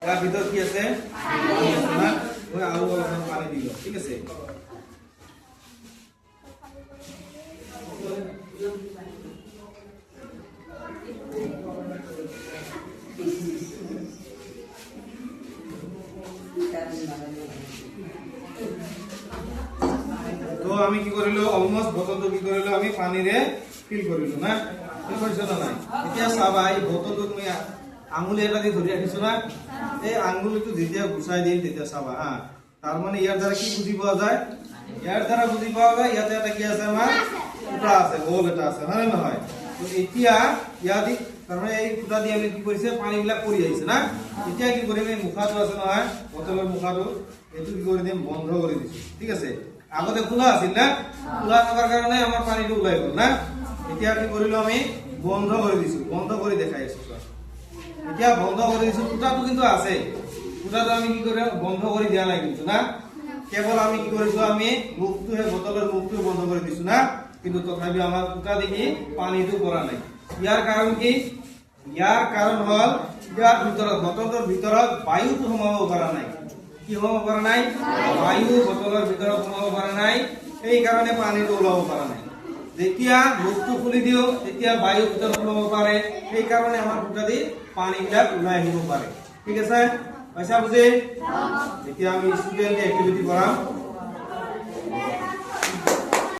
ইয়াৰ ভিতৰত কি আছে পানী আছে না মই আৰু অলপমান পানী দিলো ঠিক আছে তো আমি কি কৰিলো অলমোস্ট বটলটো কি কৰিলো আমি পানীৰে ফিল কৰিলো না কি কৰিছ না নাই এতিয়া চাবা এই বটলটো তুমি আঙুলি এটা দি ধৰি ৰাখিছো না এই আঙুলিটো যেতিয়া গুছাই দিম তেতিয়া চাবা হা তাৰ মানে ইয়াৰ দ্বাৰা কি বুজি পোৱা যায় ইয়াৰ দ্বাৰা বুজি পোৱা যায় ইয়াতে এটা কি আছে আমাৰ ফুটা আছে গোল এটা আছে হয় নে নহয় তো এতিয়া ইয়াদি তাৰমানে এই ফুটা দি আমি কি কৰিছে পানীবিলাক পৰি আহিছে না এতিয়া কি কৰিম এই মুখাটো আছে নহয় বটলৰ মুখাটো এটো কি কৰি দিম বন্ধ কৰি দিছো ঠিক আছে আগতে খোলা আছিল না খোলা থাকাৰ কাৰণে আমাৰ পানীটো ওলাই গ'ল না এতিয়া কি কৰিলো আমি বন্ধ কৰি দিছো বন্ধ কৰি দেখাই আছো এতিয়া বন্ধ কৰি দিছো ফুটাটো কিন্তু আছে ফুটাটো আমি কি কৰিম বন্ধ কৰি দিয়া নাই কিন্তু না কেৱল আমি কি কৰিছো আমি মুখটো হে বটলৰ মুখটো বন্ধ কৰি দিছো না কিন্তু তথাপি আমাৰ ফুটা দেখি পানীটো পৰা নাই ইয়াৰ কাৰণ কি ইয়াৰ কাৰণ হল ইয়াৰ ভিতৰত বটলৰ ভিতৰত বায়ুটো সোমাব পৰা নাই কি সোমাব পৰা নাই বায়ু বটলৰ ভিতৰত সোমাব পৰা নাই এই কাৰণে পানীটো ওলাব পৰা নাই যেতিয়া মুখটো খুলি দিও তেতিয়া বায়ু ভিতৰত সোমাব পাৰে এই কাৰণে আমাৰ ফুটা দি পানীবিলাক ওলাই আহিব পাৰে ঠিক আছে পইচা বুজি এতিয়া আমি স্টুডেন্ট এক্টিভিটি কৰাম